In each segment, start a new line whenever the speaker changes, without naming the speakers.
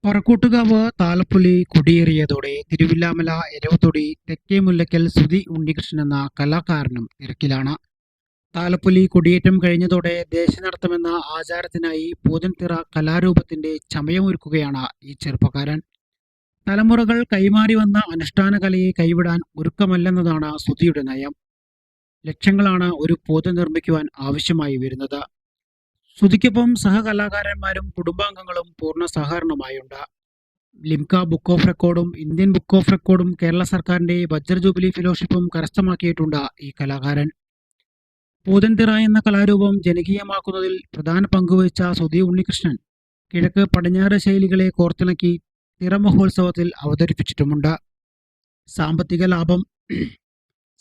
പറക്കൂട്ടുകാവ് താലപ്പൊലി കൊടിയേറിയതോടെ തിരുവില്ലാമല എരവത്തൊടി തെക്കേ മുല്ലയ്ക്കൽ സുധി ഉണ്ണികൃഷ്ണൻ എന്ന കലാകാരനും തിരക്കിലാണ്. താലപ്പൊലി കൊടിയേറ്റം കഴിഞ്ഞതോടെ ദേശനടത്തമെന്ന ആചാരത്തിനായി പൂതൻതിറ കലാരൂപത്തിന്റെ ചമയമൊരുക്കുകയാണ് ഈ ചെറുപ്പക്കാരൻ. തലമുറകൾ കൈമാറി വന്ന അനുഷ്ഠാന കലയെ കൈവിടാൻ ഒരുക്കമല്ലെന്നതാണ് സുധിയുടെ നയം. ലക്ഷങ്ങളാണ് ഒരു പൂതം നിർമ്മിക്കുവാൻ ആവശ്യമായി വരുന്നത്. സുധിക്കൊപ്പം സഹകലാകാരന്മാരും കുടുംബാംഗങ്ങളും പൂർണ്ണ സഹകരണമായുണ്ട്. ലിംക ബുക്ക് ഓഫ് റെക്കോർഡും ഇന്ത്യൻ ബുക്ക് ഓഫ് റെക്കോർഡും കേരള സർക്കാരിന്റെ വജ്ര ജൂബിലി ഫെലോഷിപ്പും കരസ്ഥമാക്കിയിട്ടുണ്ട് ഈ കലാകാരൻ. പൂതൻതിറ എന്ന കലാരൂപം ജനകീയമാക്കുന്നതിൽ പ്രധാന പങ്കുവഹിച്ച സുധി ഉണ്ണികൃഷ്ണൻ കിഴക്ക് പടിഞ്ഞാറ് ശൈലികളെ കോർത്തിണക്കി തിറ മഹോത്സവത്തിൽ അവതരിപ്പിച്ചിട്ടുമുണ്ട്.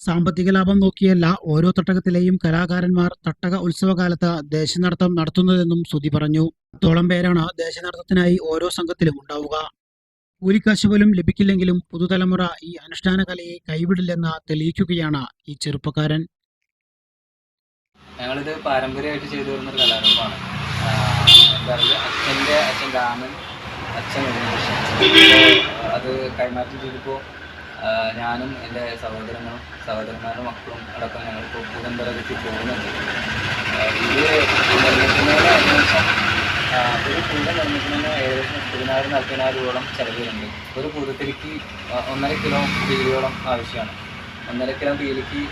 സാമ്പത്തിക ലാഭം നോക്കിയല്ല ഓരോ തട്ടകത്തിലെയും കലാകാരന്മാർ തട്ടക ഉത്സവകാലത്ത് ദേശനടത്തം നടത്തുന്നതെന്നും സുധി പറഞ്ഞു. 10ഓളം പേരാണ് ദേശനടത്തത്തിനായി ഓരോ സംഘത്തിലും ഉണ്ടാവുക. കൂലിക്കാശ് പോലും ലഭിക്കില്ലെങ്കിലും പുതുതലമുറ ഈ അനുഷ്ഠാന കലയെ കൈവിടില്ലെന്ന് തെളിയിക്കുകയാണ് ഈ ചെറുപ്പക്കാരൻ.
ഞങ്ങളിത് പാരമ്പര്യമായിട്ട് ചെയ്തു വരുന്നൊരു കലാരൂപമാണ്. എന്താ പറയുക, അച്ഛൻ രാമൻ, അച്ഛൻ ഉണ്ണികൃഷ്ണൻ അത് കൈമാറ്റം ചെയ്തപ്പോൾ ഞാനും എൻ്റെ സഹോദരന്മാരുടെ മക്കളും അടക്കം ഞങ്ങളിപ്പോൾ പൂതൻതിറയ്ക്ക് പോകുന്നുണ്ട്. ഇത് നിർമ്മിക്കുന്നതിന് ഏകദേശം ഒരു പൂതം നിർമ്മിക്കുന്നതിന് ഏകദേശം 16,000-40,000 രൂപയോളം ചിലവ് വരുന്നുണ്ട്. ഒരു പൂതത്തിരിക്ക് 1.5 കിലോ പീലിയോളം ആവശ്യമാണ്. 1.5 കിലോ പീലിക്ക്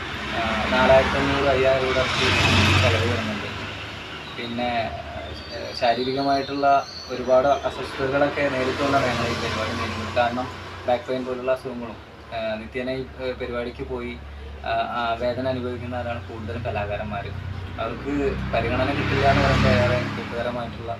4,500-5,000 രൂപ ചിലവ് വരുന്നുണ്ട്. പിന്നെ ശാരീരികമായിട്ടുള്ള ഒരുപാട് അസ്വസ്ഥതകളൊക്കെ നേരിട്ടുകൊണ്ടാണ് ഞങ്ങൾ ഈ പരിപാടി നേരിടുന്നത്. കാരണം ബാക്ക് പെയിൻ പോലുള്ള അസുഖങ്ങളും നിത്യേന ഈ പരിപാടിക്ക് പോയി വേദന അനുഭവിക്കുന്നവരാണ് കൂടുതലും കലാകാരന്മാർ. അവർക്ക് പരിഗണന കിട്ടില്ല എന്ന് പറയുമ്പോൾ ഏറെ ദുഃഖകരമായിട്ടുള്ള